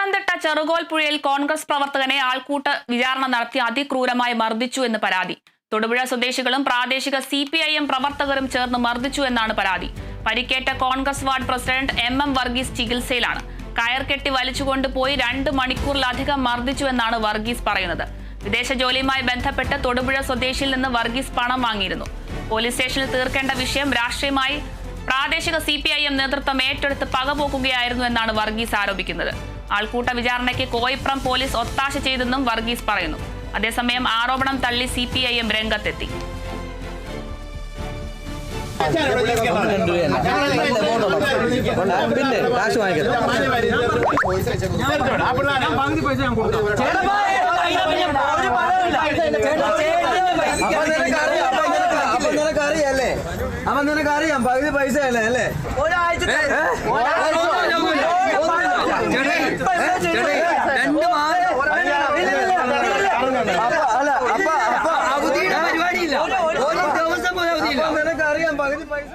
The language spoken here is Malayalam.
പത്തനംതിട്ട ചെറുകോൽപ്പുഴയിൽ കോൺഗ്രസ് പ്രവർത്തകനെ ആൾക്കൂട്ട വിചാരണ നടത്തി അതിക്രൂരമായി മർദ്ദിച്ചു എന്ന് പരാതി. തൊടുപുഴ സ്വദേശികളും പ്രാദേശിക CPIM പ്രവർത്തകരും ചേർന്ന് മർദ്ദിച്ചു എന്നാണ് പരാതി. പരിക്കേറ്റ Congress ward president MM Varghese ചികിത്സയിലാണ്. കയർ കെട്ടി വലിച്ചുകൊണ്ടുപോയി 2 മണിക്കൂറിലധികം മർദ്ദിച്ചു എന്നാണ് വർഗീസ് പറയുന്നത്. വിദേശ ജോലിയുമായി ബന്ധപ്പെട്ട് തൊടുപുഴ സ്വദേശിയിൽ നിന്ന് വർഗീസ് പണം വാങ്ങിയിരുന്നു. പോലീസ് സ്റ്റേഷനിൽ തീർക്കേണ്ട വിഷയം രാഷ്ട്രീയമായി പ്രാദേശിക CPIM നേതൃത്വം ഏറ്റെടുത്ത് പകപോക്കുകയായിരുന്നു എന്നാണ് വർഗീസ് ആരോപിക്കുന്നത്. ആൾക്കൂട്ട വിചാരണയ്ക്ക് കോയിപ്രം പോലീസ് ഒത്താശ ചെയ്തെന്നും വർഗീസ് പറയുന്നു. അതേസമയം ആരോപണം തള്ളി CPIM രംഗത്തെത്തി. അവൻ നിനക്ക് അറിയാം പകുതി പൈസ അല്ലേ അല്ലേ ഒരാഴ്ച പരിപാടിയില്ല. ഒരു ദിവസം പോയാൽ നിനക്ക് അറിയാം പകുതി പൈസ.